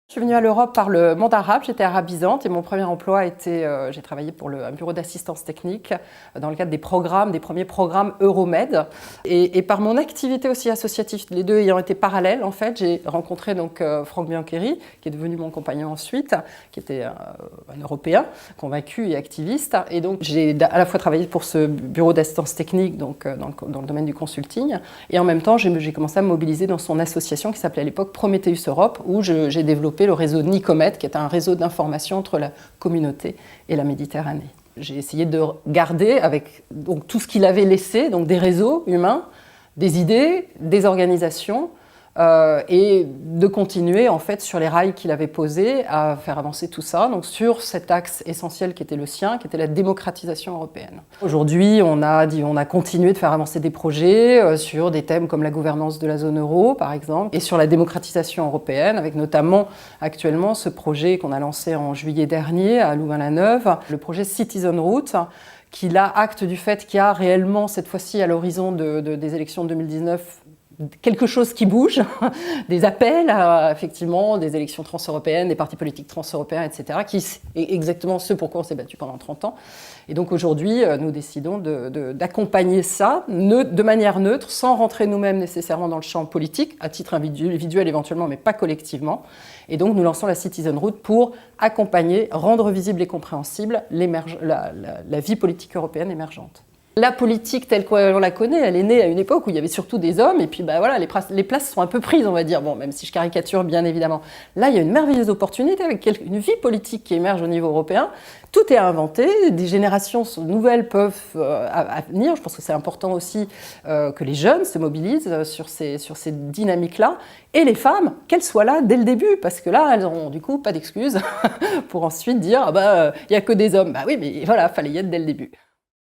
Je suis venue à l'Europe par le monde arabe, j'étais arabisante et mon premier emploi était, j'ai travaillé pour un bureau d'assistance technique dans le cadre des premiers programmes Euromed. Et par mon activité aussi associative, les deux ayant été parallèles en fait, j'ai rencontré donc Franck Biancheri, qui est devenu mon compagnon ensuite, qui était un Européen convaincu et activiste. Et donc j'ai à la fois travaillé pour ce bureau d'assistance technique, donc dans le domaine du consulting, et en même temps j'ai commencé à me mobiliser dans son association qui s'appelait à l'époque Prometheus Europe, où j'ai développé le réseau Nicomet, qui est un réseau d'information entre la communauté et la Méditerranée. J'ai essayé de garder avec donc, tout ce qu'il avait laissé, donc des réseaux humains, des idées, des organisations, et de continuer en fait sur les rails qu'il avait posés à faire avancer tout ça, donc sur cet axe essentiel qui était le sien, qui était la démocratisation européenne. Aujourd'hui, on a continué de faire avancer des projets sur des thèmes comme la gouvernance de la zone euro, par exemple, et sur la démocratisation européenne, avec notamment actuellement ce projet qu'on a lancé en juillet dernier à Louvain-la-Neuve, le projet Citizen Route, qui là acte du fait qu'il y a réellement cette fois-ci à l'horizon des élections de 2019 quelque chose qui bouge, des appels à effectivement des élections transeuropéennes, des partis politiques transeuropéens, etc., qui est exactement ce pour quoi on s'est battu pendant 30 ans. Et donc aujourd'hui, nous décidons d'accompagner ça de manière neutre, sans rentrer nous-mêmes nécessairement dans le champ politique, à titre individuel éventuellement, mais pas collectivement. Et donc nous lançons la Citizen Route pour accompagner, rendre visible et compréhensible la vie politique européenne émergente. La politique telle qu'on la connaît, elle est née à une époque où il y avait surtout des hommes et puis bah voilà, les places sont un peu prises, on va dire, bon, même si je caricature bien évidemment. Là, il y a une merveilleuse opportunité avec une vie politique qui émerge au niveau européen. Tout est à inventer, des générations nouvelles peuvent à venir. Je pense que c'est important aussi que les jeunes se mobilisent sur ces dynamiques-là. Et les femmes, qu'elles soient là dès le début, parce que là, elles n'auront du coup pas d'excuses pour ensuite dire « ah bah, il n'y a que des hommes ». Bah oui, mais voilà, il fallait y être dès le début.